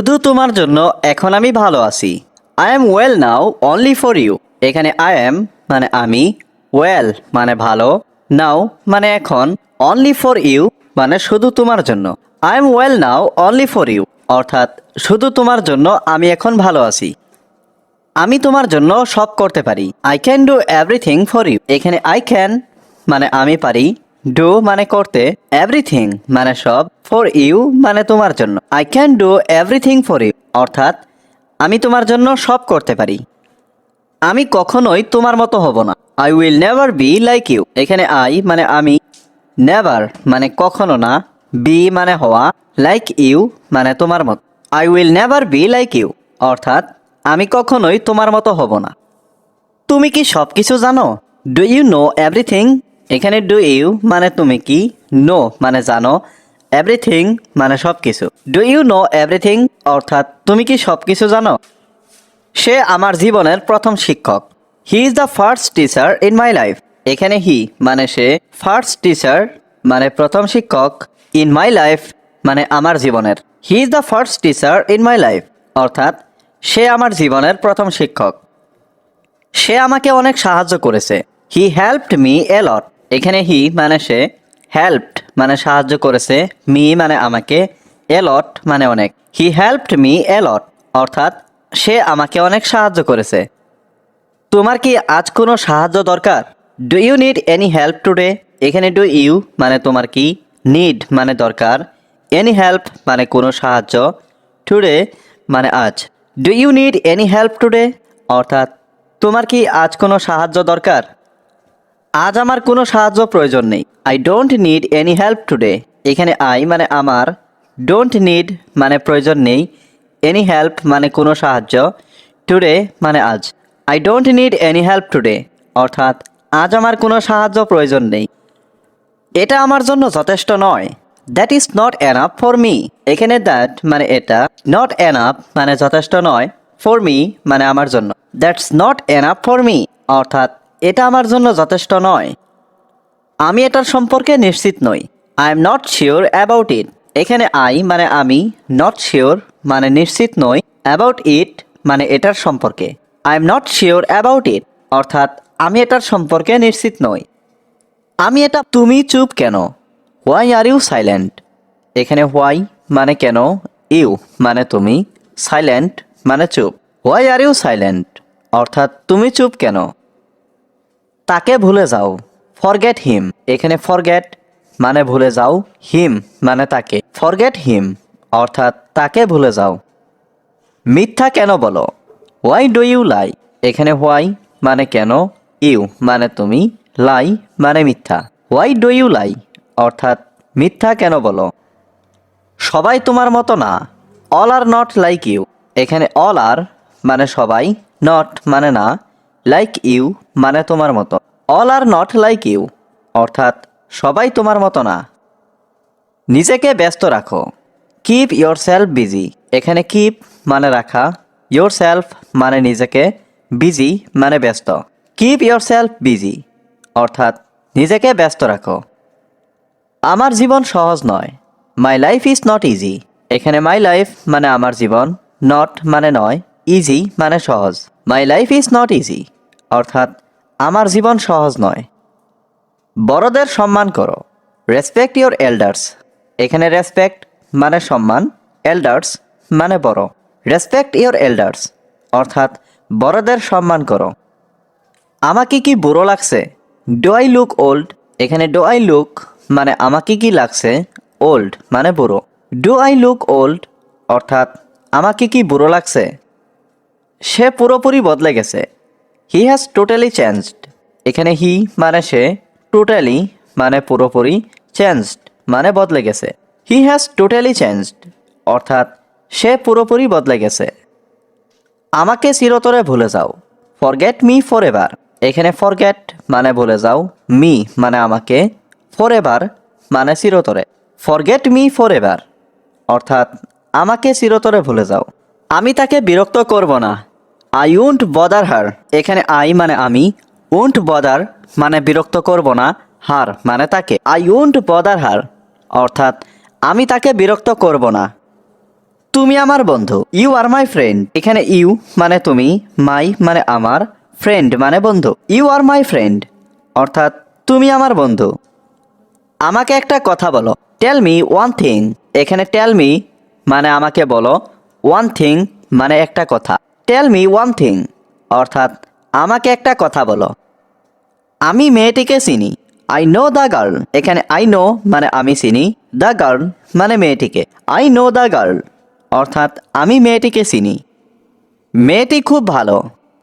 শুধু তোমার জন্য এখন আমি ভালো আছি। I am well now only for you. এখানে আই এম মানে আমি, ওয়েল মানে ভালো, নাও মানে এখন, অনলি ফর ইউ মানে শুধু তোমার জন্য। I am well now only for you অর্থাৎ শুধু তোমার জন্য আমি এখন ভালো আছি। আমি তোমার জন্য সব করতে পারি। I can do everything for you. এখানে আই ক্যান মানে আমি পারি, ডু মানে করতে, এভরিথিং মানে সব, ফর ইউ মানে তোমার জন্য। I can do everything for you অর্থাৎ আমি তোমার জন্য সব করতে পারি। আমি কখনোই তোমার মতো হব না। I will never be like you. এখানে আই মানে আমি, নেভার মানে কখনো না, বি মানে হওয়া, লাইক ইউ মানে তোমার মতো। I will never be like you অর্থাৎ আমি কখনোই তোমার মতো হব না। তুমি কি সব কিছু জানো? Do you know everything. এখানে ডু ইউ মানে তুমি কি, নো মানে জানো, এভরিথিং মানে সব কিছু। ডু ইউ নো এভরিথিং অর্থাৎ তুমি কি সব কিছু জানো? সে আমার জীবনের প্রথম শিক্ষক। He is the first teacher in my life. এখানে হি মানে সে, ফার্স্ট টিচার মানে প্রথম শিক্ষক, ইন মাই লাইফ মানে আমার জীবনের। He is the first teacher in my life অর্থাৎ সে আমার জীবনের প্রথম শিক্ষক। সে আমাকে অনেক সাহায্য করেছে। হি হেল্পড মি এ লট। এখানে হি মানে সে, হেল্পড মানে সাহায্য করেছে, মি মানে আমাকে, এ লট মানে অনেক। হি হেল্পড মি এ লট অর্থাৎ সে আমাকে অনেক সাহায্য করেছে। তোমার কি আজ কোনো সাহায্য দরকার? Do you need any help today. এখানে ডু ইউ মানে তোমার কি, নিড মানে দরকার, এনি হেল্প মানে কোনো সাহায্য, টুডে মানে আজ। Do you need any help today অর্থাৎ তোমার কি আজ কোনো সাহায্য দরকার? আজ আমার কোনো সাহায্য প্রয়োজন নেই। I don't need any help today. এখানে আই মানে আমার, ডোন্ট নিড মানে প্রয়োজন নেই, এনি হেল্প মানে কোনো সাহায্য, টুডে মানে আজ। I don't need any help today অর্থাৎ আজ আমার কোনো সাহায্য প্রয়োজন নেই। এটা আমার জন্য যথেষ্ট নয়। That is not enough for me. এখানে দ্যাট মানে এটা, নট এনাফ মানে যথেষ্ট নয়, ফর মি মানে আমার জন্য। That's not enough for me অর্থাৎ এটা আমার জন্য যথেষ্ট নয়। আমি এটার সম্পর্কে নিশ্চিত নই। I am not sure about it. এখানে আই মানে আমি, নট শিওর মানে নিশ্চিত নই, অ্যাবাউট ইট মানে এটার সম্পর্কে। I am not sure about it অর্থাৎ আমি এটার সম্পর্কে নিশ্চিত নই। আমি এটা তুমি চুপ কেন? Why are you silent. এখানে হোয়াই মানে কেন, ইউ মানে তুমি, সাইলেন্ট মানে চুপ। হোয়াই আর ইউ সাইলেন্ট অর্থাৎ তুমি চুপ কেন? তাকে ভুলে যাও। Forget him. এখানে ফরগেট মানে ভুলে যাও, হিম মানে তাকে, ফরগেট হিম অর্থাৎ তাকে ভুলে যাও। মিথ্যা কেন বলো? Why do you lie. এখানে হোয়াই মানে কেন, ইউ মানে তুমি, লাই মানে মিথ্যা। হোয়াই ডু ইউ লাই অর্থাৎ মিথ্যা কেন বলো? সবাই তোমার মতো না। All are not like you. এখানে অল আর মানে সবাই, নট মানে না, লাইক ইউ মানে তোমার মতো। All are not like you অর্থাৎ সবাই তোমার মতো না। নিজেকে ব্যস্ত রাখো। Keep yourself busy. এখানে কিপ মানে রাখা, ইয়োর সেলফ মানে নিজেকে, বিজি মানে ব্যস্ত। কিপ ইয়োর সেলফ বিজি অর্থাৎ নিজেকে ব্যস্ত রাখো। আমার জীবন সহজ নয়। My life is not easy. এখানে মাই লাইফ মানে আমার জীবন, নট মানে নয়, ইজি মানে সহজ। My life is not easy অর্থাৎ আমার জীবন সহজ নয়। বড়দের সম্মান করো। Respect your elders. এখানে রেসপেক্ট মানে সম্মান, এল্ডার্স মানে বড়। রেসপেক্ট ইয়োর এল্ডার্স অর্থাৎ বড়দের সম্মান করো। আমাকে কি বুড়ো লাগছে? Do I look old. এখানে ডু আই লুক মানে আমাকে কি লাগছে, ওল্ড মানে বুড়ো। ডু আই লুক ওল্ড অর্থাৎ আমাকে কি বুড়ো লাগছে? সে পুরোপুরি বদলে গেছে। He has totally changed. এখানে হি মানে সে, টোটালি মানে পুরোপুরি, চেঞ্জড মানে বদলে গেছে। হি হ্যাজ টোটালি চেঞ্জড অর্থাৎ সে পুরোপুরি বদলে গেছে। আমাকে চিরতরে ভুলে যাও। Forget me for ever. এখানে ফরগেট মানে ভুলে যাও, মি মানে আমাকে, ফর এভার মানে চিরতরে। ফরগেট মি ফর এভার অর্থাৎ আমাকে চিরতরে ভুলে যাও। আমি তাকে বিরক্ত করব না। আই উন্ট বদার হার। এখানে আই মানে আমি, উন্ট বদার মানে বিরক্ত করব না, হার মানে তাকে। আই উন্ট বদার হার অর্থাৎ আমি তাকে বিরক্ত করব না। তুমি আমার বন্ধু। You are my friend. এখানে ইউ মানে তুমি, মাই মানে আমার, ফ্রেন্ড মানে বন্ধু। ইউ আর মাই ফ্রেন্ড অর্থাৎ তুমি আমার বন্ধু। আমাকে একটা কথা বলো। Tell me one thing. এখানে টেল মি মানে আমাকে বলো, ওয়ান থিং মানে একটা কথা। টেল মি ওয়ান থিং অর্থাৎ আমাকে একটা কথা বলো। আমি মেয়েটিকে চিনি। I know the girl. এখানে আই নো মানে আমি চিনি, দ্য গার্ল মানে মেয়েটিকে। আই নো দ্য গার্ল অর্থাৎ আমি মেয়েটিকে চিনি। মেয়েটি খুব ভালো।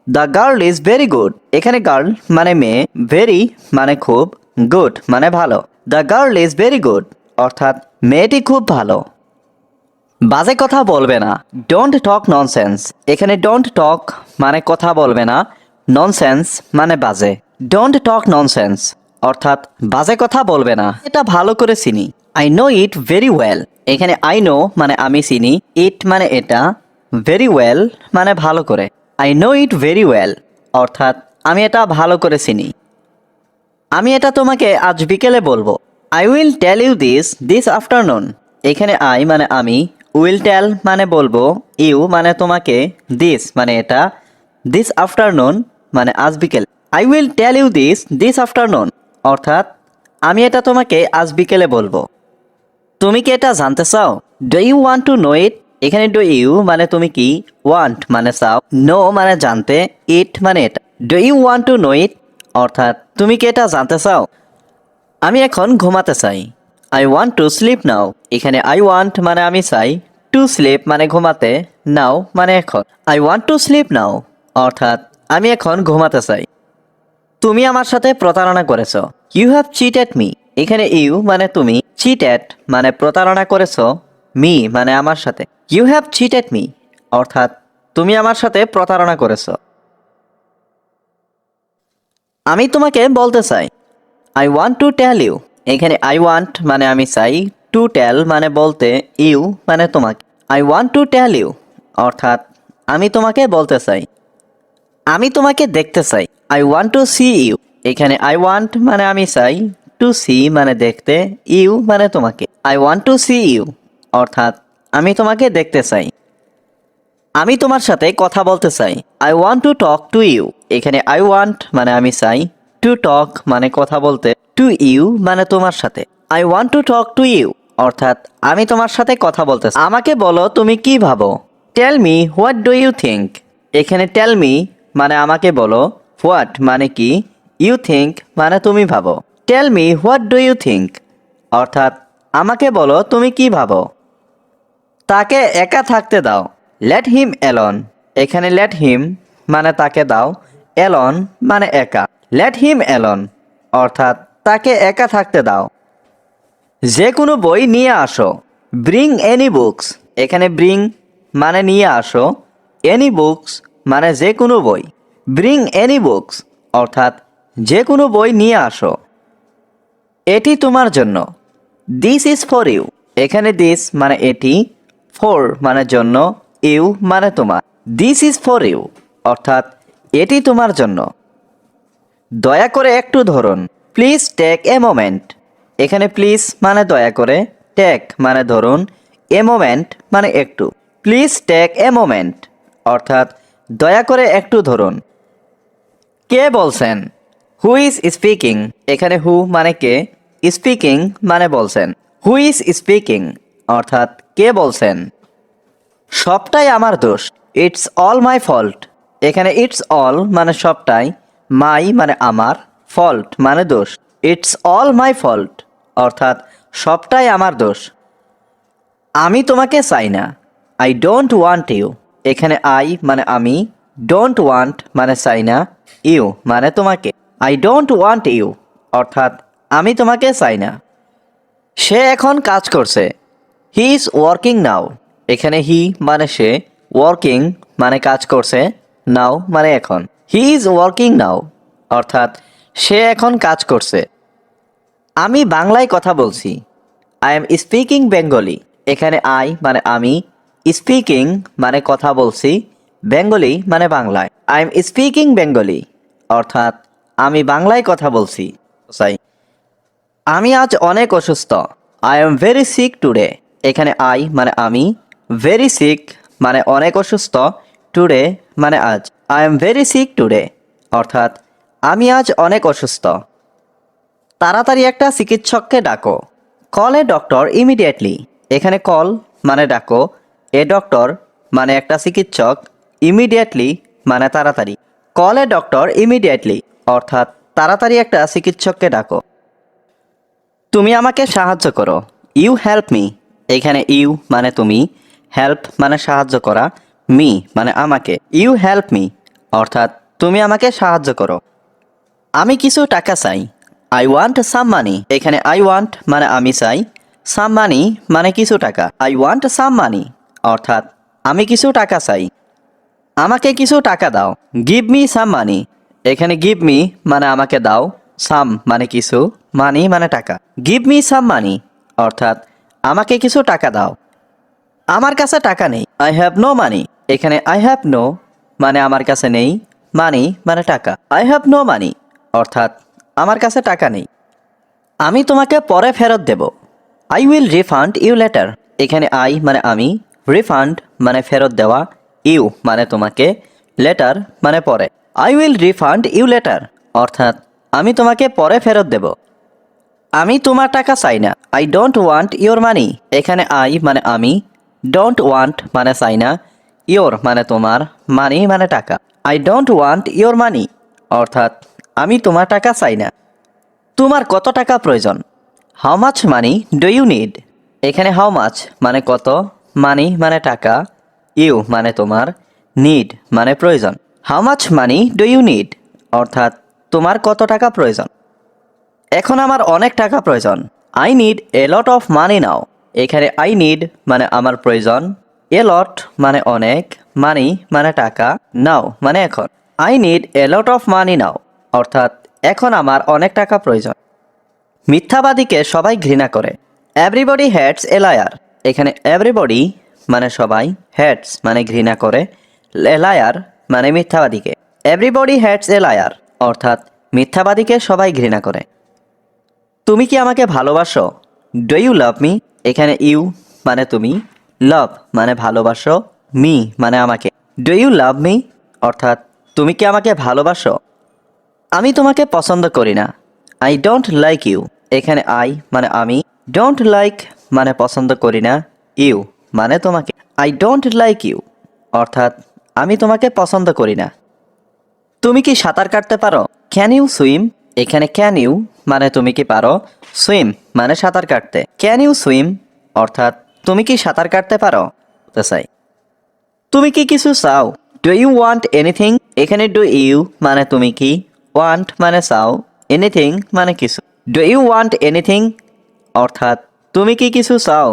The girl is very good. এখানে গার্ল মানে মেয়ে, ভেরি মানে খুব, গুড মানে ভালো। The girl is very good অর্থাৎ মেয়েটি খুব ভালো। বাজে কথা বলবে না। Don't talk nonsense. এখানে ডোন্ট টক মানে কথা বলবে না, ননসেন্স মানে বাজে। ডোন্ট টক ননসেন্স অর্থাৎ বাজে কথা বলবে না। এটা ভালো করে চিনি। I know it very well. এখানে আই নো মানে আমি চিনি, ইট মানে এটা, ভেরি ওয়েল মানে ভালো করে। I know it very well অর্থাৎ আমি এটা ভালো করে চিনি। আমি এটা তোমাকে আজ বিকেলে বলবো। I will tell you this afternoon. এখানে আই মানে আমি, উইল টেল মানে বলবো, ইউ মানে তোমাকে, দিস মানে এটা, দিস আফটারনুন মানে আজ বিকেল। I will tell you this afternoon অর্থাৎ আমি এটা তোমাকে আজ বিকেলে বলবো। তুমি কি এটা জানতে চাও? Do you want to know it. এখানে ডু ইউ মানে তুমি কি, ওয়ান্ট মানে চাও, নো মানে জানতে, ইট মানে এটা। Do you want to know it অর্থাৎ তুমি কি এটা জানতে চাও? আমি এখন ঘুমাতে চাই। I want to sleep now. এখানে আই ওয়ান্ট মানে আমি চাই, টু স্লিপ মানে ঘুমাতে, নাও মানে এখন। I want to sleep now অর্থাৎ আমি এখন ঘুমাতে চাই। তুমি আমার সাথে প্রতারণা করেছো। You have cheated me. এখানে ইউ মানে তুমি, চিটেড মানে প্রতারণা করেছো, মি মানে আমার সাথে। ইউ হ্যাভ চিটেড মি অর্থাৎ তুমি আমার সাথে প্রতারণা করেছো। আমি তোমাকে বলতে চাই। I want to tell you. এখানে আই ওয়ান্ট মানে আমি চাই, টু টেল মানে বলতে, ইউ মানে তোমাকে। I want to tell you অর্থাৎ আমি তোমাকে বলতে চাই। আমি তোমাকে দেখতে চাই। I want to see you. এখানে আই ওয়ান্ট মানে আমি চাই, টু সি মানে দেখতে, ইউ মানে তোমাকে। I want to see you অর্থাৎ আমি তোমাকে দেখতে চাই। আমি তোমার সাথে কথা বলতে চাই। I want to talk to you. এখানে আই ওয়ান্ট মানে আমি চাই, টু টক মানে কথা বলতে, টু ইউ মানে তোমার সাথে। I want to talk to you অর্থাৎ আমি তোমার সাথে কথা বলতে চাই। আমাকে বলো তুমি কি ভাবো। Tell me what do you think. এখানে টেল মি মানে আমাকে বলো, হোয়াট মানে কি, ইউ থিঙ্ক মানে তুমি ভাবো। Tell me what do you think অর্থাৎ আমাকে বলো তুমি কি ভাবো। তাকে একা থাকতে দাও। Let him alone. এখানে লেট হিম মানে তাকে দাও, অ্যালোন মানে একা। লেট হিম অ্যালোন অর্থাৎ তাকে একা থাকতে দাও। যে কোনো বই নিয়ে আসো। Bring any books. এখানে ব্রিং মানে নিয়ে আসো, এনি বুকস মানে যে কোনো বই। ব্রিং এনি বুকস অর্থাৎ যে কোনো বই নিয়ে আসো। এটি তোমার জন্য। This is for you. এখানে দিস মানে এটি, ফর মানে জন্য, ইউ মানে তোমার। দিস ইজ ফর ইউ অর্থাৎ এটি তোমার জন্য। দয়া করে একটু ধরুন। Please take a moment. এখানে প্লিজ মানে দয়া করে, টেক মানে ধরুন, এ মোমেন্ট মানে একটু। প্লিজ টেক এ মোমেন্ট অর্থাৎ দয়া করে একটু ধরুন। কে বলছেন? Who is speaking. এখানে হু মানে কে, স্পিকিং মানে বলছেন। হু ইজ স্পিকিং অর্থাৎ কে বলছেন। সবটাই আমার দোষ। It's all my fault. এখানে ইটস অল মানে সবটাই, মাই মানে আমার, ফল্ট মানে দোষ। ইটস অল মাই ফল্ট অর্থাৎ সবটাই আমার দোষ। আমি তোমাকে চাই না। I don't want you. এখানে আই মানে আমি, ডোন্ট ওয়ান্ট মানে চাই না, ইউ মানে তোমাকে। আই ডোন্ট ওয়ান্ট ইউ অর্থাৎ আমি তোমাকে চাই না। সে এখন কাজ করছে। হি ইজ ওয়ার্কিং নাও। এখানে হি মানে সে, ওয়ার্কিং মানে কাজ করছে, নাও মানে এখন। হি ইজ ওয়ার্কিং নাও অর্থাৎ সে এখন কাজ করছে। আমি বাংলায় কথা বলছি। I am speaking Bengali. এখানে আই মানে আমি, স্পিকিং মানে কথা বলছি, বেঙ্গলি মানে বাংলায়। আই এম স্পিকিং বেঙ্গলি অর্থাৎ আমি বাংলায় কথা বলছি। আমি আজ অনেক অসুস্থ। I am very sick today. এখানে আই মানে আমি, ভেরি সিক মানে অনেক অসুস্থ, টুডে মানে আজ। I am very sick today অর্থাৎ আমি আজ অনেক অসুস্থ। তাড়াতাড়ি একটা চিকিৎসককে ডাকো। Call a doctor immediately. এখানে কল মানে ডাকো, এ ডক্টর মানে একটা চিকিৎসক, ইমিডিয়েটলি মানে তাড়াতাড়ি। কল এ ডক্টর ইমিডিয়েটলি অর্থাৎ তাড়াতাড়ি একটা চিকিৎসককে ডাকো। তুমি আমাকে সাহায্য করো। You help me. এখানে ইউ মানে তুমি, হেল্প মানে সাহায্য করা, মি মানে আমাকে। ইউ হেল্প মি অর্থাৎ তুমি আমাকে সাহায্য করো। আমি কিছু টাকা চাই। আই ওয়ান্ট সাম মানি। এখানে আই ওয়ান্ট মানে আমি চাই, সাম মানি মানে কিছু টাকা। আই ওয়ান্ট সাম মানি অর্থাৎ আমি কিছু টাকা চাই। আমাকে কিছু টাকা দাও। গিভ মি সাম মানি। এখানে গিভ মি মানে আমাকে দাও, সাম মানে কিছু, মানি মানে টাকা। গিভ মি সাম মানি অর্থাৎ আমাকে কিছু টাকা দাও। আমার কাছে টাকা নেই। I have no money. এখানে আই হ্যাভ নো মানে আমার কাছে নেই, মানি মানে টাকা। আই হ্যাভ নো মানি অর্থাৎ আমার কাছে টাকা নেই। আমি তোমাকে পরে ফেরত দেব। I will refund you later. এখানে আই মানে আমি, রিফান্ড মানে ফেরত দেওয়া, ইউ মানে তোমাকে, লেটার মানে পরে। I will refund you later অর্থাৎ আমি তোমাকে পরে ফেরত দেব। আমি তোমার টাকা চাই না। আই ডোন্ট ওয়ান্ট ইয়োর মানি। এখানে আই মানে আমি, ডোন্ট ওয়ান্ট মানে চাই না, ইয়োর মানে তোমার, মানি মানে টাকা। আই ডোন্ট ওয়ান্ট ইয়োর মানি অর্থাৎ আমি তোমার টাকা চাই না। তোমার কত টাকা প্রয়োজন? How much money do you need. এখানে হাউ মাচ মানে কত, মানি মানে টাকা, ইউ মানে তোমার, নিড মানে প্রয়োজন। How much money do you need অর্থাৎ তোমার কত টাকা প্রয়োজন। এখন আমার অনেক টাকা প্রয়োজন। I need a lot of money now. এখানে আই নিড মানে আমার প্রয়োজন, এ লট মানে অনেক, মানি মানে টাকা, নাও মানে এখন। I need a lot of money now অর্থাৎ এখন আমার অনেক টাকা প্রয়োজন। মিথ্যাবাদীকে সবাই ঘৃণা করে। Everybody hates a liar. এখানে এভরিবডি মানে সবাই, হেটস মানে ঘৃণা করে, এ লায়ার মানে মিথ্যাবাদীকে। এভরিবডি হেটস এ লায়ার অর্থাৎ মিথ্যাবাদীকে সবাই ঘৃণা করে। তুমি কি আমাকে ভালোবাসো? Do you love me. এখানে ইউ মানে তুমি, লাভ মানে ভালোবাসো, মি মানে আমাকে। ডু ইউ লাভ মি অর্থাৎ তুমি কি আমাকে ভালোবাসো? আমি তোমাকে পছন্দ করি না। I don't like you. এখানে আই মানে আমি, ডোন্ট লাইক মানে পছন্দ করি না, ইউ মানে তোমাকে। আই ডোন্ট লাইক ইউ অর্থাৎ আমি তোমাকে পছন্দ করি না। তুমি কি সাঁতার কাটতে পারো? Can you swim. এখানে ক্যান ইউ মানে তুমি কি পারো, সুইম মানে সাঁতার কাটতে। ক্যান ইউ সুইম অর্থাৎ তুমি কি সাঁতার কাটতে পারো? তো চাই। তুমি কি কিছু চাও? Do you want anything. এখানে ডু ইউ মানে তুমি কি, ওয়ান্ট মানে চাও, এনিথিং মানে কিছু। ডু ইউ ওয়ান্ট এনিথিং অর্থাৎ তুমি কি কিছু চাও।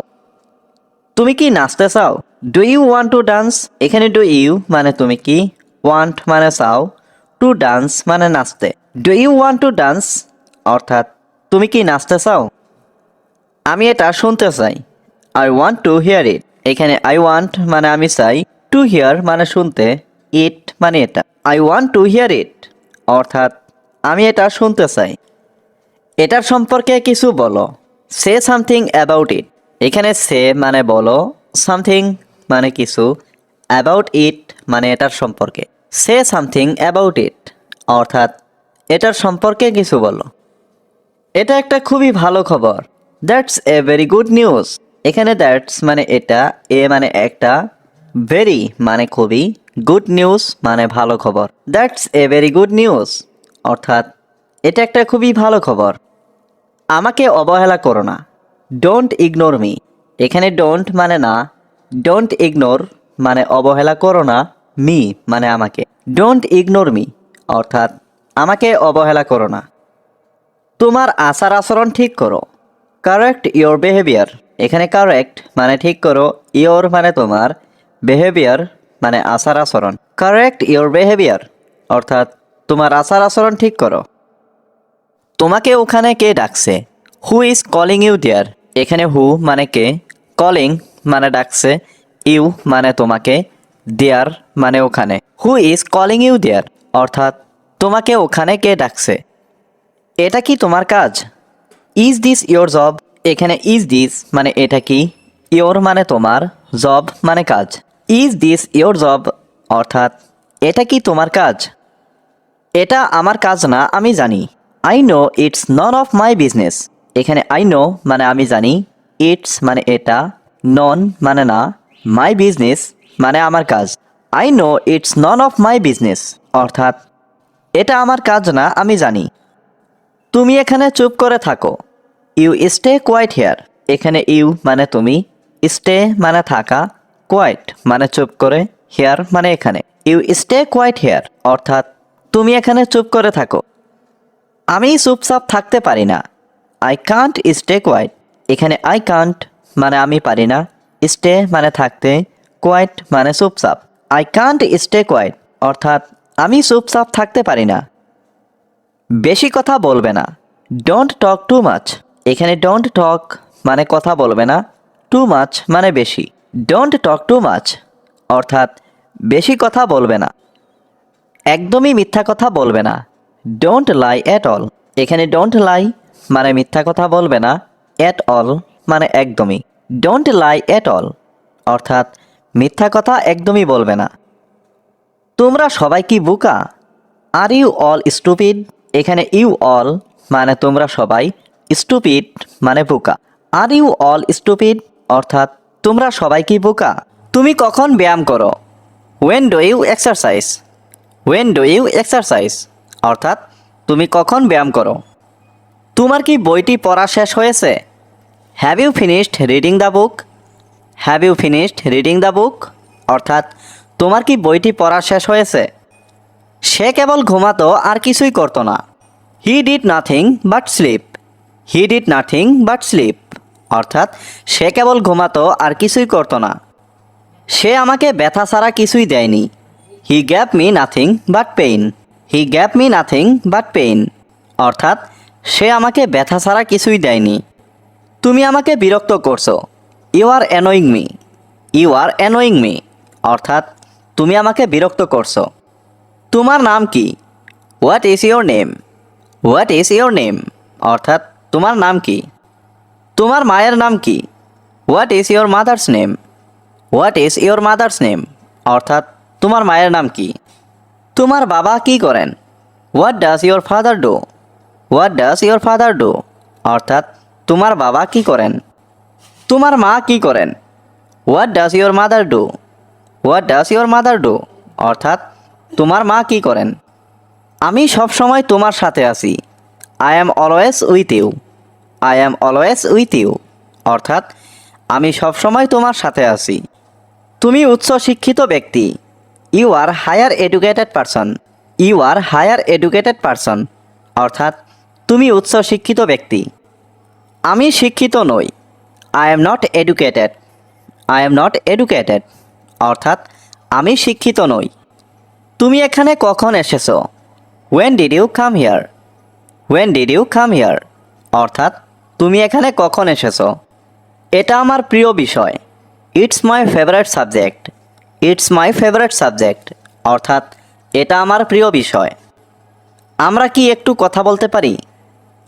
তুমি কি নাচতে চাও? Do you want to dance. এখানে ডু ইউ মানে তুমি কি, ওয়ান্ট মানে চাও, টু ডান্স মানে নাচতে। Do you want to dance অর্থাৎ তুমি কি নাচতে চাও। আমি এটা শুনতে চাই। I want to hear it. এখানে আই ওয়ান্ট মানে আমি চাই, টু হিয়ার মানে শুনতে, ইট মানে এটা। আই ওয়ান্ট টু হিয়ার ইট অর্থাৎ আমি এটা শুনতে চাই। এটার সম্পর্কে কিছু বলো। Say something about it. এখানে সে মানে বলো, সামথিং মানে কিছু, অ্যাবাউট ইট মানে এটার সম্পর্কে। সে সামথিং অ্যাবাউট ইট অর্থাৎ এটার সম্পর্কে কিছু বলো। এটা একটা খুবই ভালো খবর। That's a very good news. এখানে দ্যাটস মানে এটা, এ মানে একটা, ভেরি মানে খুবই, গুড নিউজ মানে ভালো খবর। That's a very good news অর্থাৎ এটা একটা খুবই ভালো খবর। আমাকে অবহেলা করো না। Don't ignore me. এখানে ডোন্ট মানে না, ডোন্ট ইগনোর মানে অবহেলা করো না, মি মানে আমাকে। ডোন্ট ইগনোর মি অর্থাৎ আমাকে অবহেলা করো না। তোমার আচার আচরণ ঠিক করো। Correct your behaviour. এখানে কারেক্ট মানে ঠিক করো, ইয়োর মানে তোমার, বিহেভিয়ার মানে আচার আচরণ। কারেক্ট ইয়োর বিহেভিয়ার অর্থাৎ তোমার আচার আচরণ ঠিক করো। তোমাকে ওখানে কে ডাকছে? Who is calling you there. এখানে হু মানে কে, কলিং মানে ডাকছে, ইউ মানে তোমাকে, দেয়ার মানে ওখানে। Who is calling you there অর্থাৎ তোমাকে ওখানে কে ডাকছে। এটা কি তোমার কাজ? Is this your job. এখানে ইজ দিস মানে এটা কি, ইয়োর মানে তোমার, জব মানে কাজ। ইজ দিস ইয়োর জব অর্থাৎ এটা কি তোমার কাজ? এটা আমার কাজ না, আমি জানি। I know it's none of my business. এখানে আই নো মানে আমি জানি, ইটস মানে এটা, নন মানে না, মাই বিজনেস মানে আমার কাজ। I know it's none of my business অর্থাৎ এটা আমার কাজ না, আমি জানি। তুমি এখানে চুপ করে থাকো। You stay quiet here. এখানে ইউ মানে তুমি, স্টে মানে থাকা, কোয়াইট মানে চুপ করে, হেয়ার মানে এখানে। ইউ স্টে কোয়াইট হেয়ার অর্থাৎ তুমি এখানে চুপ করে থাকো। আমি চুপচাপ থাকতে পারি না। I can't stay quiet. এখানে আই কান্ট মানে আমি পারি না, স্টে মানে থাকতে, কোয়াইট মানে চুপচাপ। আই কান্ট স্টে কোয়াইট অর্থাৎ আমি চুপচাপ থাকতে পারি না। বেশি কথা বলবে না। Don't talk too much. এখানে ডোন্ট টক মানে কথা বলবে না, টু মাচ মানে বেশি। ডোন্ট টক টু মাচ অর্থাৎ বেশি কথা বলবে না। একদমই মিথ্যা কথা বলবে না। Don't lie at all. এখানে ডোন্ট লাই মানে মিথ্যা কথা বলবে না, অ্যাট অল মানে একদমই। ডোন্ট লাই অ্যাট অল অর্থাৎ মিথ্যা কথা একদমই বলবে না। তোমরা সবাই কি বোকা? Are you all stupid. এখানে ইউ অল মানে তোমরা সবাই, স্টুপিড মানে বোকা। আর ইউ অল স্টুপিড অর্থাৎ তোমরা সবাই কি বোকা? তুমি কখন ব্যায়াম করো? When do you exercise. When do you exercise অর্থাৎ তুমি কখন ব্যায়াম করো? তোমার কি বইটি পড়া শেষ হয়েছে? Have you finished reading the book. Have you finished reading the book অর্থাৎ তোমার কি বইটি পড়া শেষ হয়েছে? সে কেবল ঘুমাতো, আর কিছুই করতো না। He did nothing but slip. He did nothing but slip অর্থাৎ সে কেবল ঘুমাতো, আর কিছুই করতো না। সে আমাকে ব্যথা ছাড়া কিছুই দেয়নি। হি gave me nothing but pain. He gave me nothing but pain অর্থাৎ সে আমাকে ব্যথা ছাড়া কিছুই দেয়নি। তুমি আমাকে বিরক্ত করছো। You are annoying me. You are annoying me অর্থাৎ তুমি আমাকে বিরক্ত করছো। তোমার নাম কি? What is your name. What is your name অর্থাৎ তোমার নাম কি? তোমার মায়ের নাম কি? What is your mother's name. What is your mother's name অর্থাৎ তোমার মায়ের নাম কি? তোমার বাবা কি করেন? What does your father do. What does your father do অর্থাৎ তোমার বাবা কি করেন? তোমার মা কি করেন? What does your mother do. What does your mother do অর্থাৎ তোমার মা কি করেন? আমি সবসময় তোমার সাথে আছি। I am always with you. I am always with you অর্থাৎ আমি সবসময় তোমার সাথে আছি। তুমি উচ্চ শিক্ষিত ব্যক্তি। You are higher educated person. You are higher educated person অর্থাৎ তুমি উচ্চ শিক্ষিত ব্যক্তি। আমি শিক্ষিত নই। I am not educated. I am not educated অর্থাৎ আমি শিক্ষিত নই। তুমি এখানে কখন এসেছো? When did you come here. When did you come here অর্থাৎ তুমি এখানে কখন এসেছো? এটা আমার প্রিয় বিষয়। It's my favourite subject. It's my favourite subject অর্থাৎ এটা আমার প্রিয় বিষয়। আমরা কি একটু কথা বলতে পারি?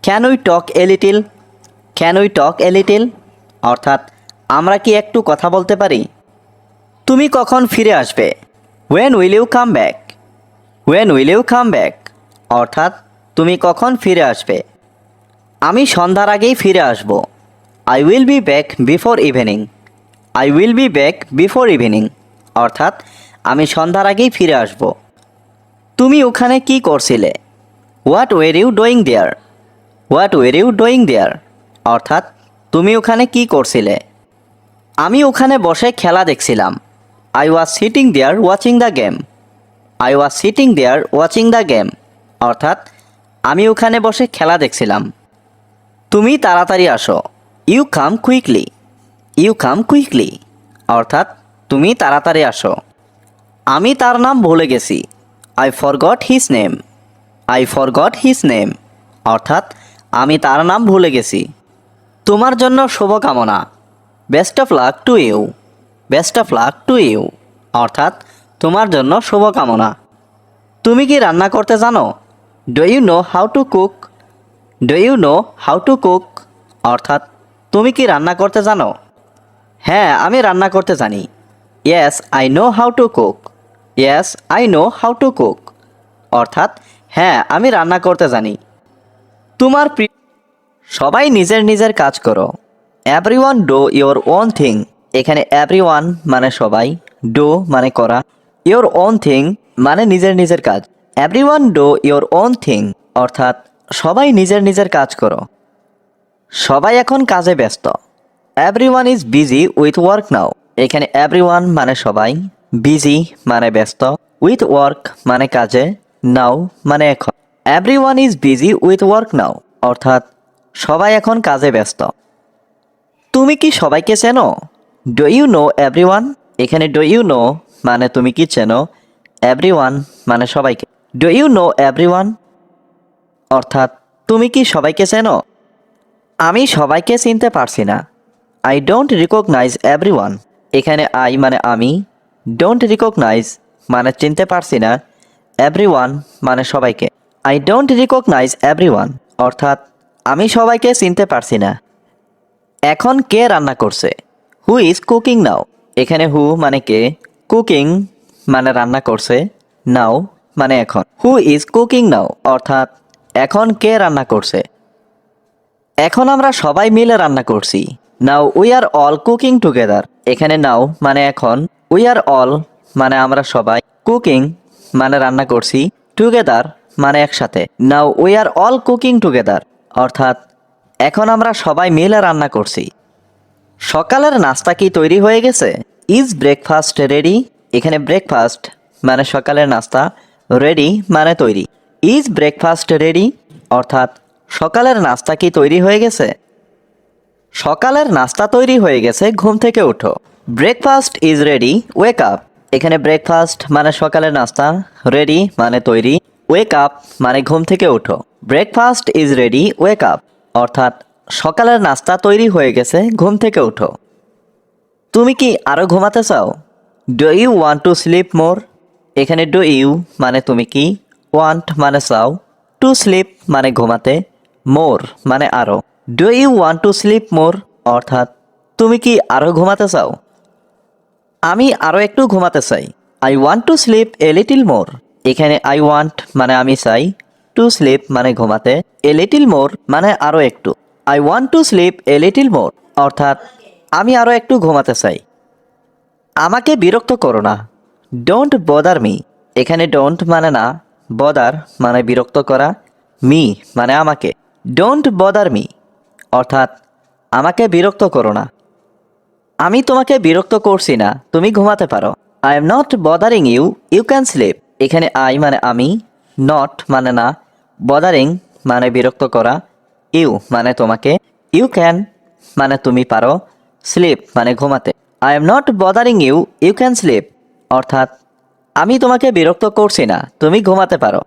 Can we talk a little. Can we talk a little অর্থাৎ আমরা কি একটু কথা বলতে পারি? তুমি কখন ফিরে আসবে? When will you come back. When will you come back অর্থাৎ তুমি কখন ফিরে আসবে? আমি সন্ধ্যার আগেই ফিরে আসব। I will be back before evening. I will be back before evening অর্থাৎ আমি সন্ধ্যার আগেই ফিরে আসব। তুমি ওখানে কি করছিলে? What were you doing there. What were you doing there অর্থাৎ তুমি ওখানে কি করছিলে? আমি ওখানে বসে খেলা দেখছিলাম। I was sitting there watching the game. I was sitting there watching the game অর্থাৎ আমি ওখানে বসে খেলা দেখছিলাম। তুমি তাড়াতাড়ি আসো। You come quickly. You come quickly অর্থাৎ তুমি তাড়াতাড়ি আসো। আমি তার নাম ভুলে গেছি। I forgot his name. I forgot his name অর্থাৎ আমি তার নাম ভুলে গেছি। তোমার জন্য শুভকামনা। Best of luck to you. Best of luck to you অর্থাৎ তোমার জন্য শুভকামনা। তুমি কি রান্না করতে জানো? Do you know how to cook. Do you know how to cook অর্থাৎ তুমি কি রান্না করতে জানো? হ্যাঁ, আমি রান্না করতে জানি। Yes I know how to cook. Yes I know how to cook. অর্থাৎ হ্যাঁ, আমি রান্না করতে জানি। তোমার সবাই নিজের নিজের কাজ করো। Everyone do your own thing. এখানে এভরিওয়ান মানে সবাই, ডু মানে করা, ইওর ওন থিং মানে নিজের নিজের কাজ। Everyone do your own thing অর্থাৎ সবাই নিজের নিজের কাজ করো। সবাই এখন কাজে ব্যস্ত। Everyone is busy with work নাও। এখানে এভরিওয়ান মানে সবাই, বিজি মানে ব্যস্ত, উইথ ওয়ার্ক মানে কাজে, নাও মানে এখন। Everyone is busy with work now অর্থাৎ সবাই এখন কাজে ব্যস্ত। তুমি কি সবাইকে চেনো? Do you know everyone. এখানে ডু ইউ নো মানে তুমি কি চেনো, এভরিওয়ান মানে সবাইকে। ডু ইউ নো এভরিওয়ান অর্থাৎ তুমি কি সবাইকে চেনো? আমি সবাইকে চিনতে পারছি না। I don't recognise everyone. এখানে আই মানে আমি, ডোন্ট রিকগনাইজ মানে চিনতে পারছি না, এভরিওয়ান মানে সবাইকে। আই ডোন্ট রিকগনাইজ এভরিওয়ান অর্থাৎ আমি সবাইকে চিনতে পারছি না। এখন কে রান্না করছে? হু ইজ কুকিং নাও। এখানে হু মানে কে, কুকিং মানে রান্না করছে, নাও মানে এখন। হু ইজ কুকিং নাও অর্থাৎ এখন কে রান্না করছে? এখন আমরা সবাই মিলে রান্না করছি। Now we are all cooking together. এখানে নাও মানে এখন, উই আর অল মানে আমরা সবাই, কুকিং মানে রান্না করছি, টুগেদার মানে একসাথে। Now we are all cooking together অর্থাৎ এখন আমরা সবাই মিলে রান্না করছি। সকালের নাস্তা কি তৈরি হয়ে গেছে? Is breakfast ready. এখানে ব্রেকফাস্ট মানে সকালের নাস্তা, রেডি মানে তৈরি। ইজ ব্রেকফাস্ট রেডি অর্থাৎ সকালের নাস্তা কি তৈরি হয়ে গেছে? সকালের নাস্তা তৈরি হয়ে গেছে, ঘুম থেকে ওঠো। Breakfast is ready, wake up. এখানে ব্রেকফাস্ট মানে সকালের নাস্তা, রেডি মানে তৈরি, ওয়েক আপ মানে ঘুম থেকে ওঠো। Breakfast is ready, wake up অর্থাৎ সকালের নাস্তা তৈরি হয়ে গেছে, ঘুম থেকে ওঠো। তুমি কি আরও ঘুমাতে চাও? Do you want to sleep more. এখানে ডু ইউ মানে তুমি কি, ওয়ান্ট মানে চাও, টু স্লিপ মানে ঘুমাতে, মোর মানে আরও। Do you want to sleep more অর্থাৎ তুমি কি আরও ঘুমাতে চাও? আমি আরও একটু ঘুমাতে চাই। I want to sleep a little more. এখানে আই ওয়ান্ট মানে আমি চাই, টু স্লিপ মানে ঘুমাতে, এ লিটিল মোর মানে আরও একটু। I want to sleep a little more অর্থাৎ আমি আরও একটু ঘুমাতে চাই। আমাকে বিরক্ত করো না। Don't bother me. এখানে ডোন্ট মানে না, বদার মানে বিরক্ত করা, মি মানে আমাকে। ডোন্ট বদার মি অর্থাৎ আমাকে বিরক্ত করো না। আমি তোমাকে বিরক্ত করছি না, তুমি ঘুমাতে পারো। I am not bothering you, you can sleep. এখানে আই মানে আমি, নট মানে না, বদারিং মানে বিরক্ত করা, ইউ মানে তোমাকে, ইউ ক্যান মানে তুমি পারো, স্লিপ মানে ঘুমাতে। I am not bothering you, you can sleep অর্থাৎ আমি তোমাকে বিরক্ত করছি না, তুমি ঘুমাতে পারো।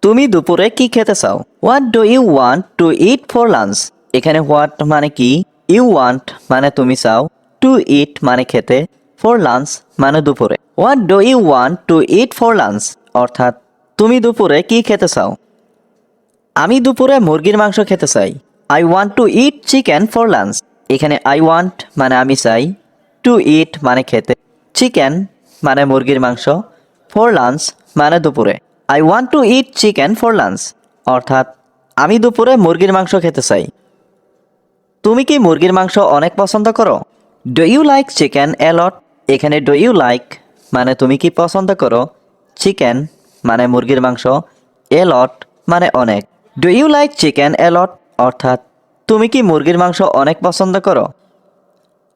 তুমি দুপুরে কি খেতে চাও? What do you want to eat for lunch. এখানে হোয়াট মানে কি, ইউ ওয়ান্ট মানে তুমি চাও, টু ইট মানে খেতে, ফর লাঞ্চ মানে দুপুরে। What do you want to eat for lunch অর্থাৎ তুমি দুপুরে কি খেতে চাও? আমি দুপুরে মুরগির মাংস খেতে চাই। I want to it chicken for lunch. এখানে আই ওয়ান্ট মানে আমি চাই, টু ইট মানে খেতে, চিকেন মানে মুরগির মাংস, ফর লাঞ্চ মানে দুপুরে। I want to it chicken for lunch অর্থাৎ আমি দুপুরে মুরগির মাংস খেতে চাই। তুমি কি মুরগির মাংস অনেক পছন্দ করো? ডু ইউ লাইক চিকেন এ লট। এখানে ডু ইউ লাইক মানে তুমি কি পছন্দ করো, চিকেন মানে মুরগির মাংস, এ লট মানে অনেক। ডু ইউ লাইক চিকেন এ লট অর্থাৎ তুমি কি মুরগির মাংস অনেক পছন্দ করো?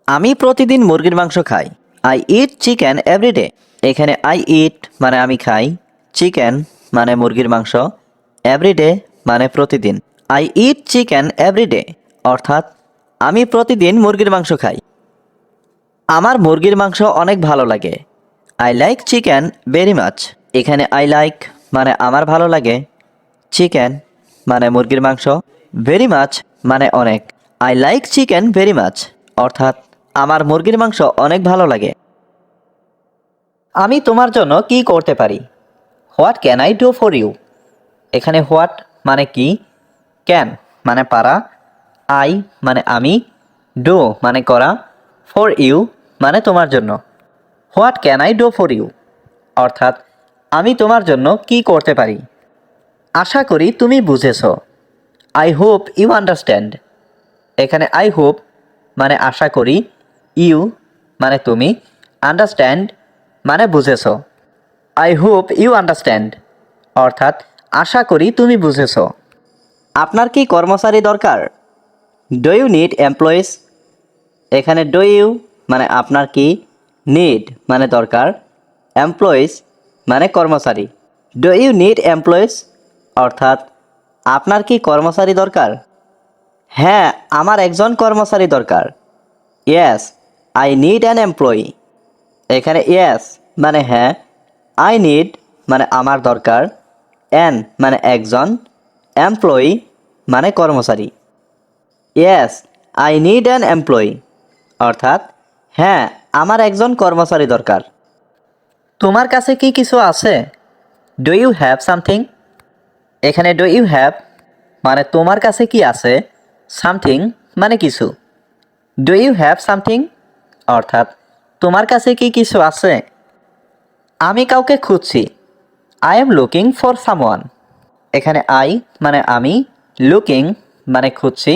আমি প্রতিদিন মুরগির মাংস খাই। I eat chicken every day. এখানে আই ইট মানে আমি খাই, চিকেন মানে মুরগির মাংস, এভরিডে মানে প্রতিদিন। আই ইট চিকেন এভরিডে অর্থাৎ আমি প্রতিদিন মুরগির মাংস খাই। আমার মুরগির মাংস অনেক ভালো লাগে। I like chicken very much. এখানে আই লাইক মানে আমার ভালো লাগে, চিকেন মানে মুরগির মাংস, ভেরি মাচ মানে অনেক। I like chicken very much অর্থাৎ আমার মুরগির মাংস অনেক ভালো লাগে। আমি তোমার জন্য কি করতে পারি? What can I do for you. এখানে হোয়াট মানে কি, ক্যান মানে পারা, আই মানে আমি, ডু মানে করা, ফর ইউ মানে তোমার জন্য। What can I do for you অর্থাৎ আমি তোমার জন্য কি করতে পারি। আশা করি তুমি বুঝেছো। I hope you understand. এখানে আই হোপ মানে আশা করি, ইউ মানে তুমি, আন্ডারস্ট্যান্ড মানে বুঝেছো। আই হোপ ইউ আন্ডারস্ট্যান্ড অর্থাৎ আশা করি তুমি বুঝেছো। আপনার কি কর্মচারী দরকার? Do you need employees. এখানে ডু ইউ মানে আপনার কি, নিড মানে দরকার, এমপ্লয়িজ মানে কর্মচারী। ডু ইউ নিড এমপ্লয়িজ অর্থাৎ আপনার কি কর্মচারী দরকার? হ্যাঁ, আমার একজন কর্মচারী দরকার। Yes, I need an employee. এখানে ইয়েস মানে হ্যাঁ, আই নিড মানে আমার দরকার, অ্যান মানে একজন, এমপ্লয়ি মানে কর্মচারী। Yes, I need an employee অর্থাৎ হ্যাঁ, আমার একজন কর্মচারী দরকার। তোমার কাছে কি কিছু আছে? Do you have something. এখানে ডু ইউ হ্যাভ মানে তোমার কাছে কি আছে, সামথিং মানে কিছু। ডু ইউ হ্যাভ সামথিং অর্থাৎ তোমার কাছে কি কিছু আছে। আমি কাউকে খুঁজছি। I am looking for someone. এখানে আই মানে আমি, লুকিং মানে খুঁজছি,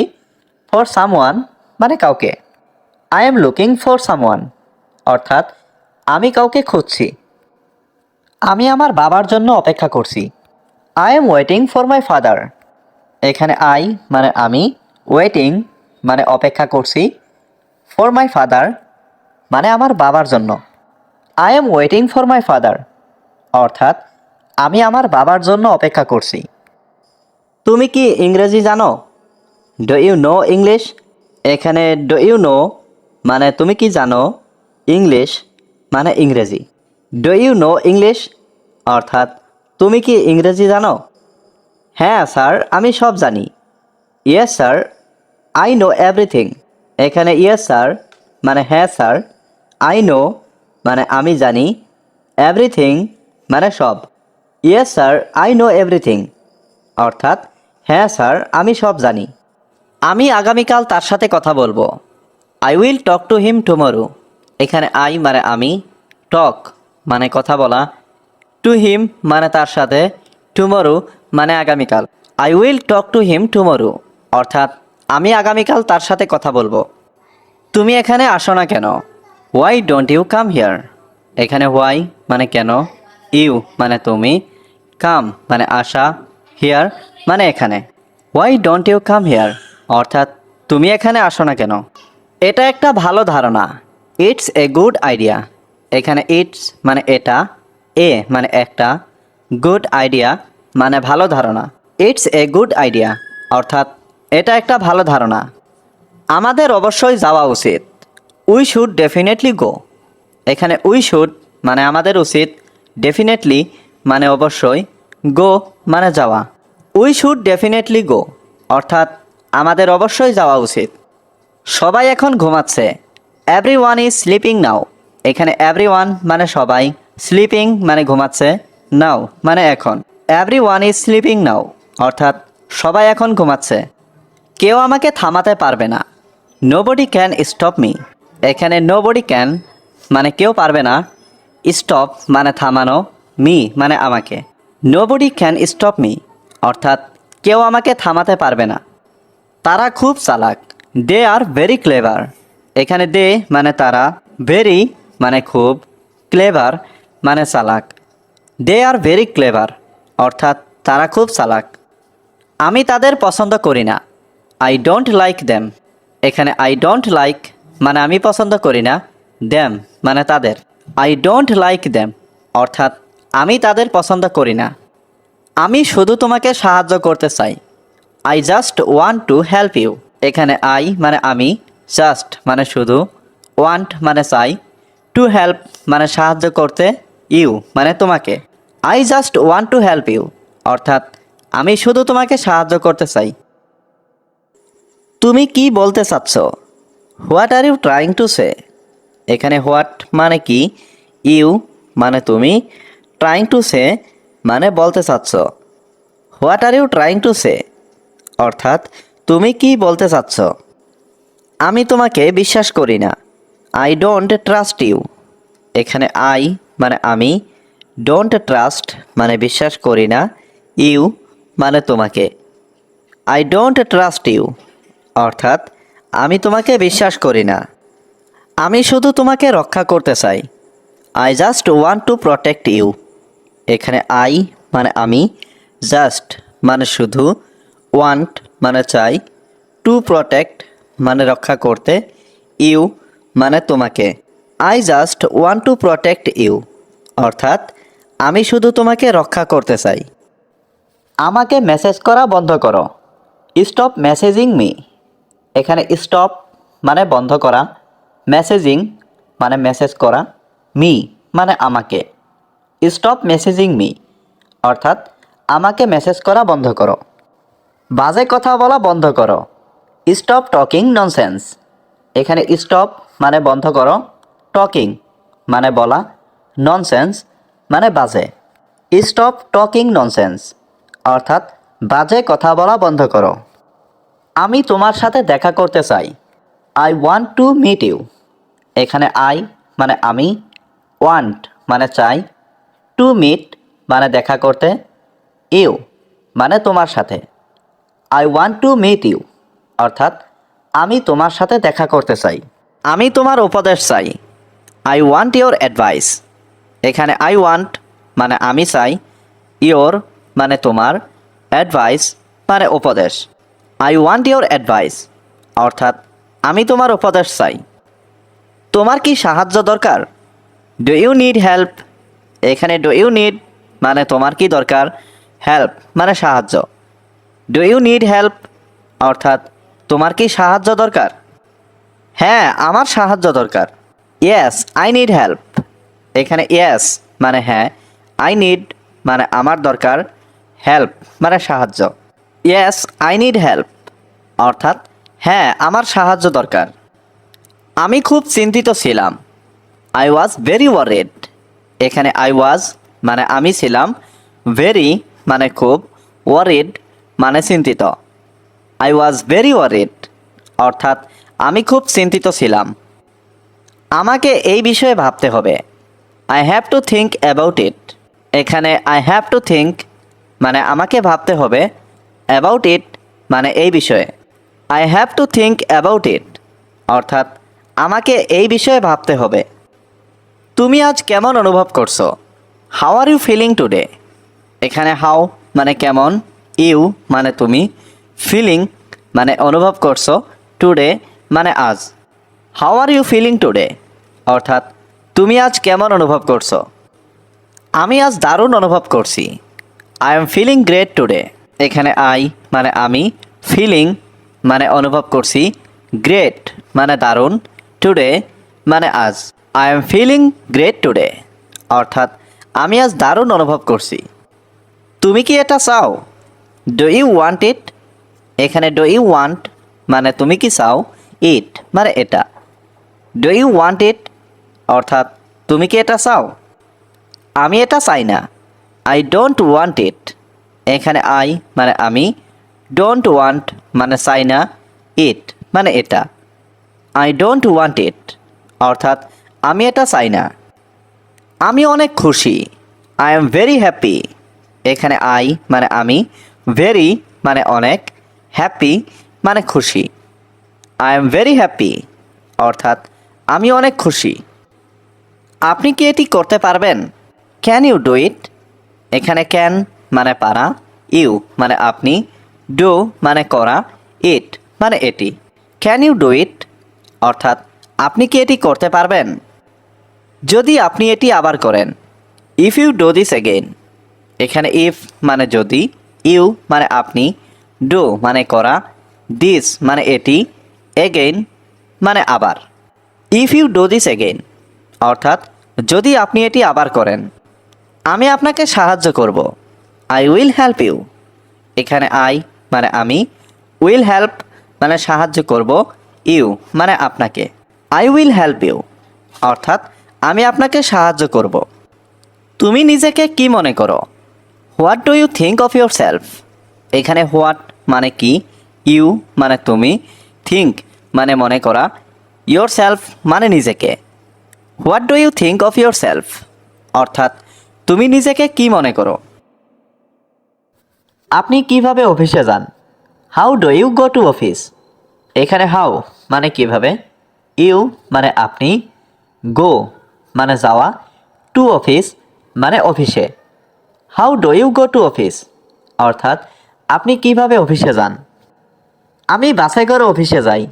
ফর সামওয়ান মানে কাউকে। I am looking for someone অর্থাৎ আমি কাউকে খুঁজছি। আমি আমার বাবার জন্য অপেক্ষা করছি। I am waiting for my father. এখানে আই মানে আমি, ওয়েটিং মানে অপেক্ষা করছি, ফর মাই ফাদার মানে আমার বাবার জন্য। I am waiting for my father অর্থাৎ আমি আমার বাবার জন্য অপেক্ষা করছি। তুমি কি ইংরেজি জানো? Do you know English. এখানে ডু ইউ নো মানে তুমি কি জানো, ইংলিশ মানে ইংরেজি। ডু ইউ নো ইংলিশ অর্থাৎ তুমি কি ইংরেজি জানো? হ্যাঁ স্যার, আমি সব জানি। Yes sir, I know everything. এখানে ইয়েস স্যার মানে হ্যাঁ স্যার, আই নো মানে আমি জানি, এভরিথিং মানে সব। Yes sir, I know everything অর্থাৎ হ্যাঁ স্যার, আমি সব জানি। আমি আগামীকাল তার সাথে কথা বলবো। I will talk to him tomorrow. এখানে আই মানে আমি, টক মানে কথা বলা, টু হিম মানে তার সাথে, টুমরো মানে আগামীকাল। I will talk to him tomorrow অর্থাৎ আমি আগামীকাল তার সাথে কথা বলবো। তুমি এখানে আসো না কেন? Why don't you come here. এখানে হোয়াই মানে কেন, ইউ মানে তুমি, কাম মানে আসা, হিয়ার মানে এখানে। Why don't you come here অর্থাৎ তুমি এখানে আসো না কেন? এটা একটা ভালো ধারণা। It's a good idea. এখানে ইটস মানে এটা, এ মানে একটা, গুড আইডিয়া মানে ভালো ধারণা। ইটস এ গুড আইডিয়া অর্থাৎ এটা একটা ভালো ধারণা। আমাদের অবশ্যই যাওয়া উচিত। উই শুড ডেফিনেটলি গো। এখানে উই শুড মানে আমাদের উচিত, ডেফিনেটলি মানে অবশ্যই, গো মানে যাওয়া। উই শুড ডেফিনেটলি গো অর্থাৎ আমাদের অবশ্যই যাওয়া উচিত। সবাই এখন ঘুমাচ্ছে। Everyone is sleeping now. এখানে এভরিওয়ান মানে সবাই, স্লিপিং মানে ঘুমাচ্ছে, নাও মানে এখন। এভরিওয়ান ইজ স্লিপিং নাও অর্থাৎ সবাই এখন ঘুমাচ্ছে। কেউ আমাকে থামাতে পারবে না। Nobody can stop me. এখানে নোবডি ক্যান মানে কেউ পারবে না, স্টপ মানে থামানো, মি মানে আমাকে। নোবডি ক্যান স্টপ মি অর্থাৎ কেউ আমাকে থামাতে পারবে না। তারা খুব চালাক। দে আর ভেরি ক্লেভার। এখানে দে মানে তারা, ভেরি মানে খুব, ক্লেভার মানে চালাক। দে আর ভেরি ক্লেভার অর্থাৎ তারা খুব চালাক। আমি তাদের পছন্দ করি না। I don't like them. এখানে আই ডোন্ট লাইক মানে আমি পছন্দ করি না, দেম মানে তাদের। আই ডোন্ট লাইক দেম অর্থাৎ আমি তাদের পছন্দ করি না। আমি শুধু তোমাকে সাহায্য করতে চাই। I just want to help you. এখানে আই মানে আমি, জাস্ট মানে শুধু, ওয়ান্ট মানে চাই, টু হেল্প মানে সাহায্য করতে, ইউ মানে তোমাকে। I just want to help you অর্থাৎ আমি শুধু তোমাকে সাহায্য করতে চাই। তুমি কি বলতে চাচ্ছ? What are you trying to say. এখানে হোয়াট মানে কি, ইউ মানে তুমি, ট্রাইং টু সে মানে বলতে চাচ্ছ। What are you trying to say অর্থাৎ তুমি কি বলতে চাচ্ছ? আমি তোমাকে বিশ্বাস করি না। I don't trust you. এখানে আই মানে আমি, ডোন্ট ট্রাস্ট মানে বিশ্বাস করি না, ইউ মানে তোমাকে। আই ডোন্ট ট্রাস্ট ইউ অর্থাৎ আমি তোমাকে বিশ্বাস করি না। আমি শুধু তোমাকে রক্ষা করতে চাই। I just want to protect you. এখানে আই মানে আমি, জাস্ট মানে শুধু, ওয়ান্ট মানে চাই, টু প্রটেক্ট মানে রক্ষা করতে, ইউ মানে তোমাকে। I just want to protect you অর্থাৎ আমি শুধু তোমাকে রক্ষা করতে চাই। আমাকে মেসেজ করা বন্ধ করো। Stop messaging me. এখানে স্টপ মানে বন্ধ করা, মেসেজিং মানে মেসেজ করা, মি মানে আমাকে। স্টপ মেসেজিং মি অর্থাৎ আমাকে মেসেজ করা বন্ধ করো। বাজে কথা বলা বন্ধ করো। Stop talking nonsense. এখানে স্টপ মানে বন্ধ করো, টকিং মানে বলা, ননসেন্স মানে বাজে। স্টপ টকিং ননসেন্স অর্থাৎ বাজে কথা বলা বন্ধ করো। আমি তোমার সাথে দেখা করতে চাই। I want to meet you. এখানে আই মানে আমি, ওয়ান্ট মানে চাই, টু মিট মানে দেখা করতে, ইউ মানে তোমার সাথে। I want to meet you অর্থাৎ আমি তোমার সাথে দেখা করতে চাই। আমি তোমার উপদেশ চাই। I want your advice. এখানে আই ওয়ান্ট মানে আমি চাই, ইয়োর মানে তোমার, অ্যাডভাইস মানে উপদেশ। আই ওয়ান্ট ইয়োর অ্যাডভাইস অর্থাৎ আমি তোমার উপদেশ চাই। তোমার কি সাহায্য দরকার? Do you need help. এখানে ডু ইউ নিড মানে তোমার কি দরকার, হেল্প মানে সাহায্য। ডু ইউ নিড হেল্প অর্থাৎ তোমার কি সাহায্য দরকার? হ্যাঁ, আমার সাহায্য দরকার। Yes I need help. এখানে ইয়েস মানে হ্যাঁ, আই নিড মানে আমার দরকার, হেল্প মানে সাহায্য। ইয়েস আই নিড হেল্প অর্থাৎ হ্যাঁ, আমার সাহায্য দরকার। আমি খুব চিন্তিত ছিলাম। I was very worried. এখানে আই ওয়াজ মানে আমি ছিলাম, ভেরি মানে খুব, ওয়ারিড মানে চিন্তিত। আই ওয়াজ ভেরি ওয়ারিড অর্থাৎ আমি খুব চিন্তিত ছিলাম। আমাকে এই বিষয়ে ভাবতে হবে। I have to think about it. এখানে আই হ্যাভ টু থিঙ্ক মানে আমাকে ভাবতে হবে, অ্যাবাউট ইট মানে এই বিষয়ে। I have to think about it অর্থাৎ আমাকে এই বিষয়ে ভাবতে হবে। তুমি আজ কেমন অনুভব করছো? How are you feeling today. এখানে হাউ মানে কেমন, ইউ মানে তুমি, ফিলিং মানে অনুভব করছো, টুডে মানে আজ। How are you feeling today অর্থাৎ তুমি আজ কেমন অনুভব করছো? আমি আজ দারুণ অনুভব করছি। I am feeling great today. এখানে আই মানে আমি, ফিলিং মানে অনুভব করছি, গ্রেট মানে দারুণ, টুডে মানে আজ। I am feeling great today অর্থাৎ আমি আজ দারুণ অনুভব করছি। তুমি কি এটা চাও? Do you want it. এখানে ডু ইউ ওয়ান্ট মানে তুমি কি চাও, ইট মানে এটা। ডু ইউ ওয়ান্ট ইট অর্থাৎ তুমি কি এটা চাও? আমি এটা চাই না। I don't want it. এখানে আই মানে আমি, ডোন্ট ওয়ান্ট মানে চাই না, ইট মানে এটা। আই ডোন্ট ওয়ান্ট ইট অর্থাৎ আমি এটা চাই না। আমি অনেক খুশি। I am very happy. এখানে আই মানে আমি, ভেরি মানে অনেক, হ্যাপি মানে খুশি। আই এম ভেরি হ্যাপি অর্থাৎ আমি অনেক খুশি। আপনি কি এটি করতে পারবেন? Can you do it. এখানে ক্যান মানে পারা, ইউ মানে আপনি, ডু মানে করা, ইট মানে এটি। ক্যান ইউ ডু ইট অর্থাৎ আপনি কি এটি করতে পারবেন? যদি আপনি এটি আবার করেন। If you do this again. এখানে ইফ মানে যদি, ইউ মানে আপনি, ডু মানে করা, দিস মানে এটি, এগেইন মানে আবার। If you do this again অর্থাৎ যদি আপনি এটি আবার করেন। আমি আপনাকে সাহায্য করব। I will help you. এখানে আই মানে আমি, উইল হেল্প মানে সাহায্য করব, ইউ মানে আপনাকে। আই উইল হেল্প ইউ অর্থাৎ আমি আপনাকে সাহায্য করব। তুমি নিজেকে কি মনে করো? What do you think of yourself. এখানে হোয়াট মানে কি, ইউ মানে তুমি, থিঙ্ক মানে মনে করা, ইয়োর সেলফ মানে নিজেকে। What do you think of yourself, অর্থাৎ তুমি নিজেকে কি মনে করো। আপনি কিভাবে অফিসে যান? How do you go to office. এখানে হাউ মানে কিভাবে, ইউ মানে আপনি, গো মানে যাওয়া, টু অফিস মানে অফিসে। How do you go to office, অর্থাৎ আপনি কিভাবে অফিসে যান। আমি বাসে করে অফিসে যাই।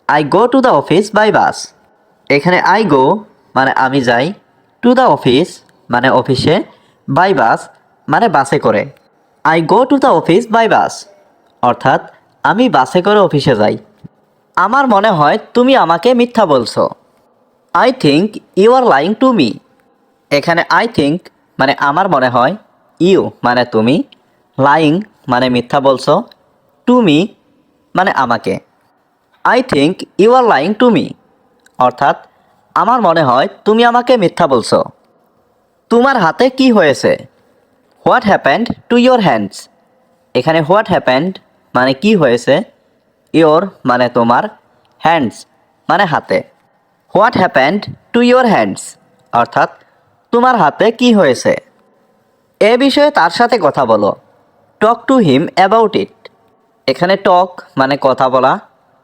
I go to the office by bus. এখানে আই গো মানে আমি যাই, টু দ্য অফিস মানে অফিসে, বাই বাস মানে বাসে করে। I go to the office by bus, অর্থাৎ আমি বাসে করে অফিসে যাই। আমার মনে হয় তুমি আমাকে মিথ্যা বলছো। I think you are lying to me. এখানে আই থিঙ্ক মানে আমার মনে হয়, ইউ মানে তুমি, লাইং মানে মিথ্যা বলছো, টু মি মানে আমাকে। I think you are lying to me, অর্থাৎ আমার মনে হয় তুমি আমাকে মিথ্যা বলছো। তোমার হাতে কি হয়েছে? What happened to your hands. এখানে হোয়াট হ্যাপেন্ড মানে কি হয়েছে, ইয়োর মানে তোমার, হ্যান্ডস মানে হাতে। What happened to your hands, অর্থাৎ তোমার হাতে কি হয়েছে। এ বিষয়ে তার সাথে কথা বলো। Talk to him about it. এখানে টক মানে কথা বলা,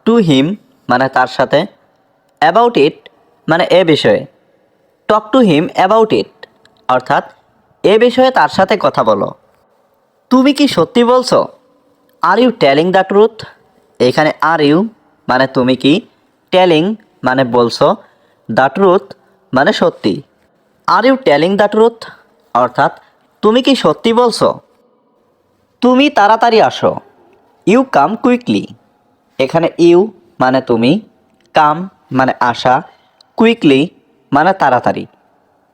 টু হিম মানে তার সাথে, অ্যাবাউট ইট মানে এ বিষয়ে। Talk to him about it, অর্থাৎ এ বিষয়ে তার সাথে কথা বলো। তুমি কি সত্যি বলছো? Are you telling the truth. এখানে আর ইউ মানে তুমি কি, টেলিং মানে বলছো, দ্য ট্রুথ মানে সত্যি। Are you telling the truth, অর্থাৎ তুমি কি সত্যি বলছো। তুমি তাড়াতাড়ি আসো। You come quickly. এখানে ইউ মানে তুমি, কাম মানে আসা, কুইকলি মানে তাড়াতাড়ি।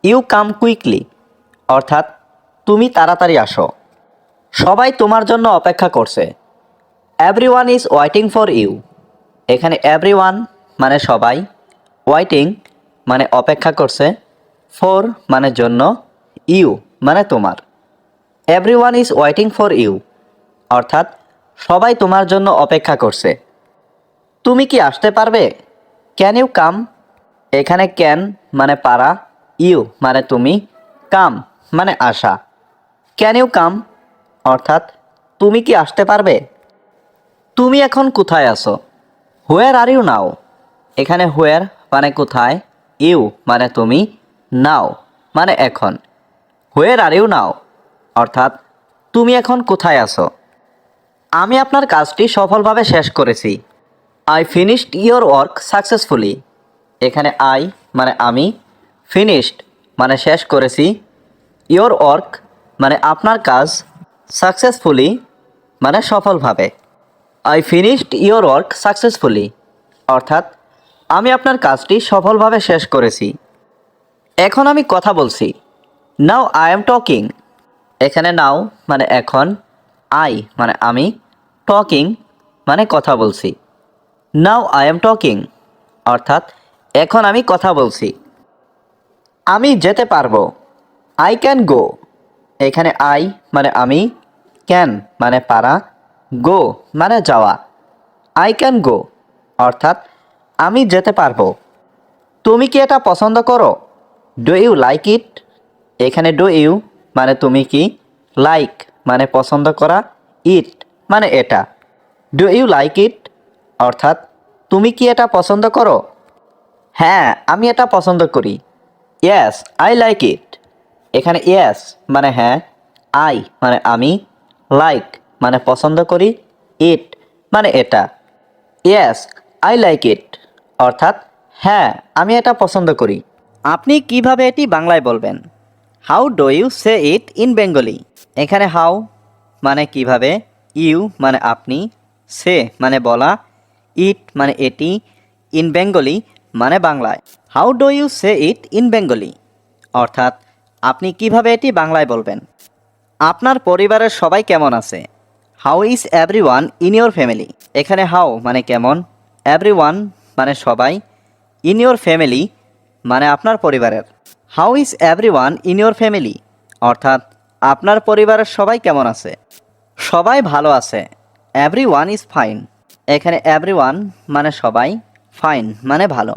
ইউ কাম কুইকলি, অর্থাৎ তুমি তাড়াতাড়ি আসো। সবাই তোমার জন্য অপেক্ষা করছে। Everyone is waiting for you. এখানে এভরিওয়ান মানে সবাই, ওয়েটিং মানে অপেক্ষা করছে, ফর মানে জন্য, ইউ মানে তোমার। Everyone is waiting for you, অর্থাৎ সবাই তোমার জন্য অপেক্ষা করছে। তুমি কি আসতে পারবে? Can you come. এখানে ক্যান মানে পারা, ইউ মানে তুমি, কাম মানে আসা। ক্যান ইউ কাম, অর্থাৎ তুমি কি আসতে পারবে। তুমি এখন কোথায় আছো? হোয়ার আর ইউ নাও। এখানে হোয়ার মানে কোথায়, ইউ মানে তুমি, নাও মানে এখন। হোয়ার আর ইউ নাও, অর্থাৎ তুমি এখন কোথায় আছো। আমি আপনার কাজটি সফলভাবে শেষ করেছি। I finished your work successfully. এখানে আই মানে আমি, ফিনিশড মানে শেষ করেছি, ইয়োর ওয়ার্ক মানে আপনার কাজ, সাকসেসফুলি মানে সফলভাবে। I finished your work successfully, অর্থাৎ আমি আপনার কাজটি সফলভাবে শেষ করেছি। এখন আমি কথা বলছি। Now I am talking. এখানে নাও মানে এখন, আই মানে আমি, টকিং মানে কথা বলছি। নাও আই এম টকিং, অর্থাৎ এখন আমি কথা বলছি। আমি যেতে পারবো। I can go. এখানে আই মানে আমি, ক্যান মানে পারা, গো মানে যাওয়া। আই ক্যান গো, অর্থাৎ আমি যেতে পারবো। তুমি কি এটা পছন্দ করো? Do you like it. এখানে ডু ইউ মানে তুমি কি, লাইক মানে পছন্দ করা, ইট মানে এটা। ডু ইউ লাইক ইট, অর্থাৎ তুমি কি এটা পছন্দ করো? হ্যাঁ, আমি এটা পছন্দ করি। Yes I like it. এখানে ইয়েস মানে হ্যাঁ, আই মানে আমি, লাইক মানে পছন্দ করি, ইট মানে এটা। ইয়েস আই লাইক ইট, অর্থাৎ হ্যাঁ আমি এটা পছন্দ করি। আপনি কিভাবে এটি বাংলায় বলবেন? How do you say it in Bengali. এখানে হাউ মানে কিভাবে, ইউ মানে আপনি, সে মানে বলা, ইট মানে এটি, ইন বেঙ্গলি মানে বাংলায়। How do you say it in Bengali, অর্থাৎ আপনি কিভাবে এটি বাংলায় বলবেন। আপনার পরিবারের সবাই কেমন আছে? How is everyone in your family. এখানে হাউ মানে কেমন, এভরিওয়ান মানে সবাই, ইন ইয়োর ফ্যামিলি মানে আপনার পরিবারের। How is everyone in your family, অর্থাৎ আপনার পরিবারের সবাই কেমন আছে। সবাই ভালো আছে। Everyone is fine. এখানে এভরিওয়ান মানে সবাই, ফাইন মানে ভালো।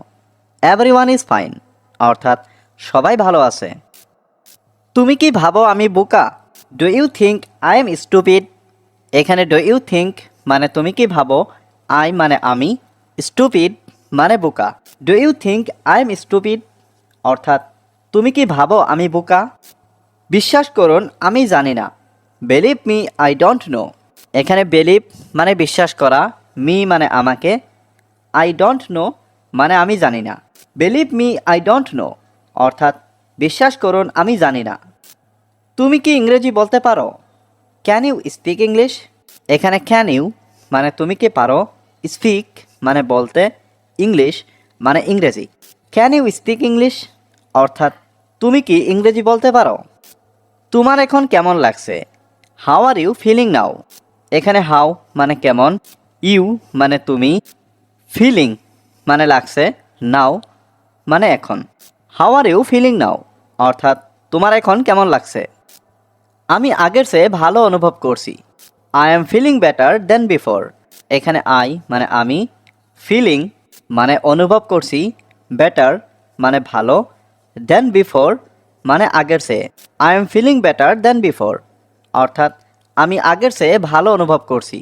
এভরিওয়ান ইজ ফাইন অর্থাৎ সবাই ভালো আছে। তুমি কি ভাবো আমি বোকা? Do you think I am stupid? এখানে ডু ইউ থিঙ্ক মানে তুমি কি ভাবো, আই মানে আমি, স্টুপিড মানে বোকা। Do you think I am stupid অর্থাৎ তুমি কি ভাবো আমি বোকা? বিশ্বাস করুন আমি জানি না। Believe me I don't know. এখানে বিলিভ মানে বিশ্বাস করা, মি মানে আমাকে, আই ডোন্ট নো মানে আমি জানি না। Believe me I don't know অর্থাৎ বিশ্বাস করুন আমি জানি না। তুমি কি ইংরেজি বলতে পারো? Can you speak English? এখানে ক্যান ইউ মানে তুমি কি পারো, স্পিক মানে বলতে, ইংলিশ মানে ইংরেজি। ক্যান ইউ স্পিক ইংলিশ অর্থাৎ তুমি কি ইংরেজি বলতে পারো? তোমার এখন কেমন লাগছে? How are you feeling now? এখানে হাউ মানে কেমন, ইউ মানে তুমি, ফিলিং মানে লাগছে, নাও মানে এখন। How are you feeling now অর্থাৎ তোমার এখন কেমন লাগছে? আমি আগের চেয়ে ভালো অনুভব করছি। I am feeling better than before. এখানে আই মানে আমি, ফিলিং মানে অনুভব করছি, বেটার মানে ভালো, দেন বিফোর মানে আগের চেয়ে। I am feeling better than before অর্থাৎ আমি আগের চেয়ে ভালো অনুভব করছি।